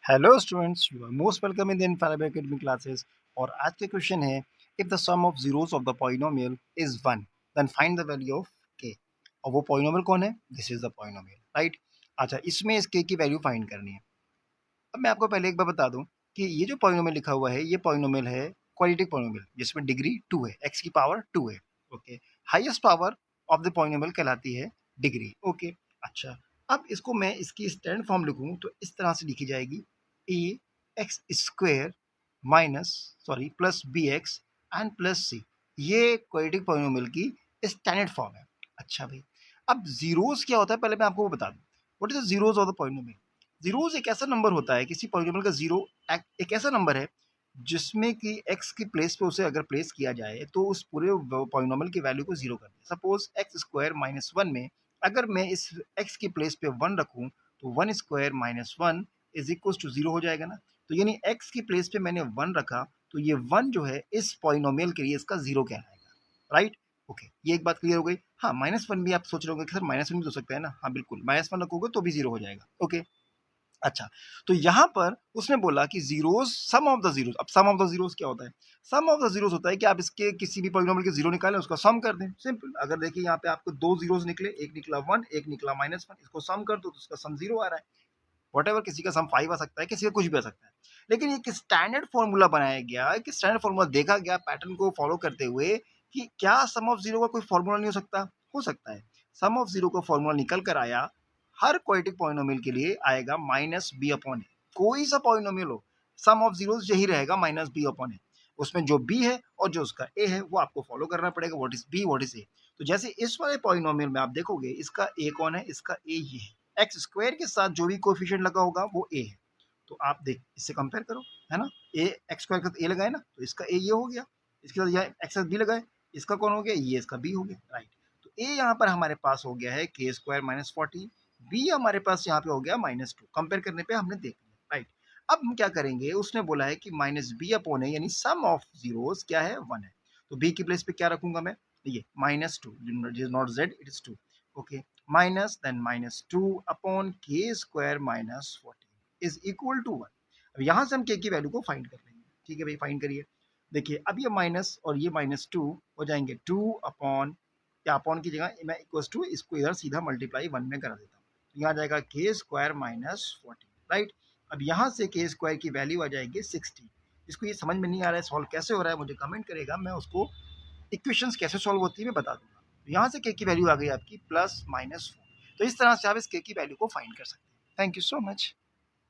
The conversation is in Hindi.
Hello students, you are most welcome in the infallible academic classes. और आज के क्वेश्चन है, if the sum of zeros of the polynomial is 1 then find the value of K. और वो पॉलिनोमियल कौन है? This is the polynomial, right. अच्छा, इसमें इस के की वैल्यू फाइंड करनी है। अब मैं आपको पहले एक बार बता दूं कि ये जो पॉलिनोमियल लिखा हुआ है, ये पॉलिनोमियल है क्वाड्रेटिक पॉलिनोमियल, जिसमें डिग्री 2 है, x की पावर 2 है। Okay, highest power of the polynomial कहलाती है डिग्री। ओके, अच्छा, अब इसको मैं इसकी स्टैंडर्ड फॉर्म लिखूं तो इस तरह से लिखी जाएगी, a x square minus sorry plus b x and plus c. ये क्वाड्रेटिक पॉलिनोमियल की स्टैंडर्ड फॉर्म है। अच्छा भाई, अब जीरोस क्या होता है पहले मैं आपको वो बता दूं। What is the zeros of the polynomial? Zeros एक ऐसा नंबर होता है, किसी पॉलिनोमियल का जीरो एक ऐसा नंबर है जिसमें कि एक्स की प्लेस पे उसे अगर प्लेस किया जाए तो उस पूरे पॉलिनोमियल की वैल्यू को जीरो कर दे। Suppose x square minus one में अगर मैं इस एक्स की प्लेस पे वन रखूं तो one square minus one is equal to zero हो जाएगा ना। तो यानी एक्स की प्लेस पे मैंने वन रखा तो ये वन जो है इस पॉलिनोमियल के लिए इसका जीरो कहलाएगा, राइट। ओके, ये एक बात क्लियर हो गई। हाँ, माइनस वन भी आप सोच रहे होंगे कि सर माइनस वन भी हो सकता है ना। हाँ बिल्कुल, माइनस वन रखोगे तो भी जीरो हो जाएगा। ओके, अच्छा, तो यहाँ पर उसने बोला कि zeros sum of the zeros. अब सम ऑफ द जीरोस क्या होता है? सम ऑफ द जीरोस होता है कि आप इसके किसी भी पॉलिनोमियल के जीरो निकालें, उसका सम कर दें। सिंपल। अगर देखिए यहाँ पे आपको दो जीरोस निकले, एक निकला वन, एक निकला माइनस वन, इसको सम कर दो तो उसका सम जीरो आ रहा है। वॉट किसी का सम फाइव आ सकता है, किसी का कुछ भी आ सकता है। लेकिन एक स्टैंडर्ड फॉर्मूला बनाया गया, एक स्टैंडर्ड फॉर्मूला देखा गया पैटर्न को फॉलो करते हुए कि क्या सम ऑफ जीरो का कोई फॉर्मूला नहीं हो सकता? हो सकता है। सम ऑफ जीरो का फॉर्मूला निकल कर आया, हर क्वाड्रेटिक पॉलिनोमियल के लिए आएगा माइनस बी अपॉन ए। कोई सा पॉलिनोमियल हो, सम ऑफ जीरो यही रहेगा, माइनस बी अपॉन ए। उसमें जो बी है और जो उसका ए है वो आपको फॉलो करना पड़ेगा। What is B, what is A. तो जैसे इस वाले पॉलिनोमियल में आप देखोगे, इसका ए कौन है? इसका ए ये है। एक्स स्क्वायर के साथ जो भी कोफिशिएंट लगा होगा वो ए है। तो आप देख इससे कंपेयर करो, है ना। ए एक्स स्क्वायर के साथ ए लगाए ना, तो इसका ए ये हो गया। इसके साथ यहाँ एक्स साथ बी लगाए, इसका कौन हो गया? ये इसका बी हो गया, राइट। तो ए यहाँ पर हमारे पास हो गया है के स्क्वायर माइनस 14, बी हमारे पास यहाँ पे हो गया माइनस टू। कंपेयर करने पे हमने देख लिया, राइट। अब हम क्या करेंगे, उसने बोला है कि माइनस बी अपॉन है, यानी सम ऑफ जीरोस क्या है? वन है। तो बी की प्लेस पे क्या रखूंगा मैं? ये minus two, not Z, it is two. Okay, minus then minus two upon K square minus 14 is equal to one. अब यहाँ से हम के की वैल्यू को फाइंड कर लेंगे। ठीक है भाई, फाइंड करिए। देखिए अब ये माइनस और ये माइनस टू हो जाएंगे टू अपॉन, या अपॉन की जगह मैं इक्वल टू इसको इधर सीधा मल्टीप्लाई वन में करा देता हूँ। तो यहाँ जाएगा के स्क्वायर माइनस 14, राइट। अब यहाँ से के स्क्वायर की वैल्यू आ जाएगी 60। इसको ये समझ में नहीं आ रहा है सॉल्व कैसे हो रहा है, मुझे कमेंट करेगा, मैं उसको इक्वेशंस कैसे सॉल्व होती है मैं बता दूंगा। तो यहाँ से के की वैल्यू आ गई आपकी प्लस माइनस 4। तो इस तरह से आप इस के की वैल्यू को फाइंड कर सकते हैं। Thank you so much.